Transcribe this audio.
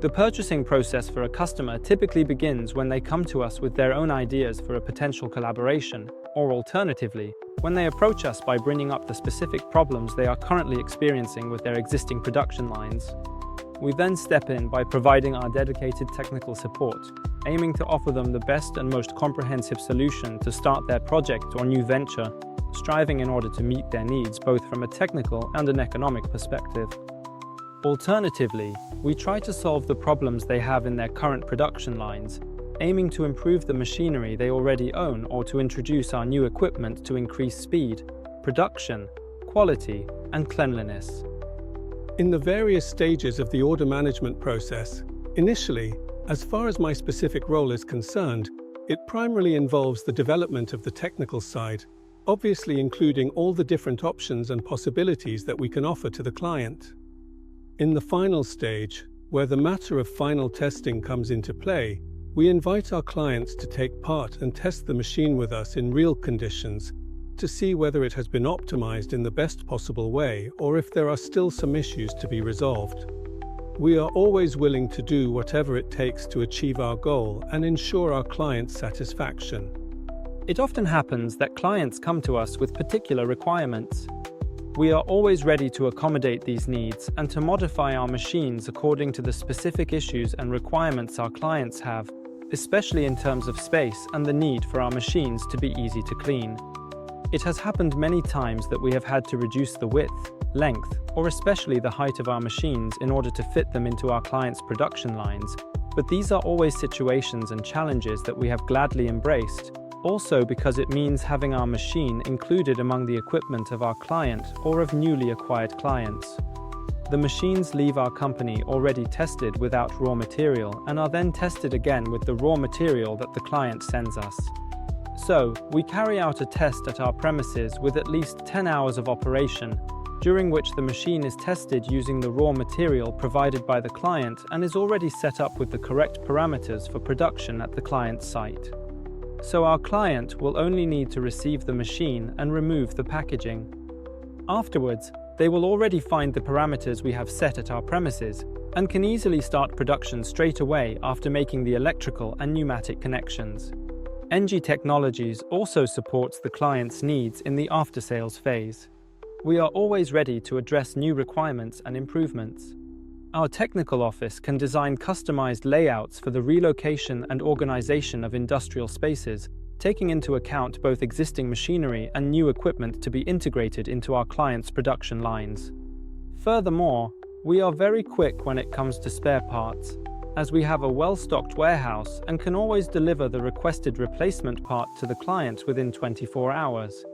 The purchasing process for a customer typically begins when they come to us with their own ideas for a potential collaboration, or alternatively, when they approach us by bringing up the specific problems they are currently experiencing with their existing production lines. We then step in by providing our dedicated technical support, aiming to offer them the best and most comprehensive solution to start their project or new venture, striving in order to meet their needs both from a technical and an economic perspective. Alternatively, we try to solve the problems they have in their current production lines, aiming to improve the machinery they already own or to introduce our new equipment to increase speed, production, quality, and cleanliness. In the various stages of the order management process, initially, as far as my specific role is concerned, it primarily involves the development of the technical side, obviously including all the different options and possibilities that we can offer to the client. In the final stage, where the matter of final testing comes into play, we invite our clients to take part and test the machine with us in real conditions to see whether it has been optimized in the best possible way or if there are still some issues to be resolved. We are always willing to do whatever it takes to achieve our goal and ensure our clients' satisfaction. It often happens that clients come to us with particular requirements. We are always ready to accommodate these needs and to modify our machines according to the specific issues and requirements our clients have, especially in terms of space and the need for our machines to be easy to clean. It has happened many times that we have had to reduce the width, length, or especially the height of our machines in order to fit them into our clients' production lines, but these are always situations and challenges that we have gladly embraced, also because it means having our machine included among the equipment of our client or of newly acquired clients. The machines leave our company already tested without raw material and are then tested again with the raw material that the client sends us. So, we carry out a test at our premises with at least 10 hours of operation, during which the machine is tested using the raw material provided by the client and is already set up with the correct parameters for production at the client's site. So our client will only need to receive the machine and remove the packaging. Afterwards, they will already find the parameters we have set at our premises and can easily start production straight away after making the electrical and pneumatic connections. ENGI Technologies also supports the client's needs in the after-sales phase. We are always ready to address new requirements and improvements. Our technical office can design customized layouts for the relocation and organization of industrial spaces, taking into account both existing machinery and new equipment to be integrated into our clients' production lines. Furthermore, we are very quick when it comes to spare parts, as we have a well-stocked warehouse and can always deliver the requested replacement part to the client within 24 hours.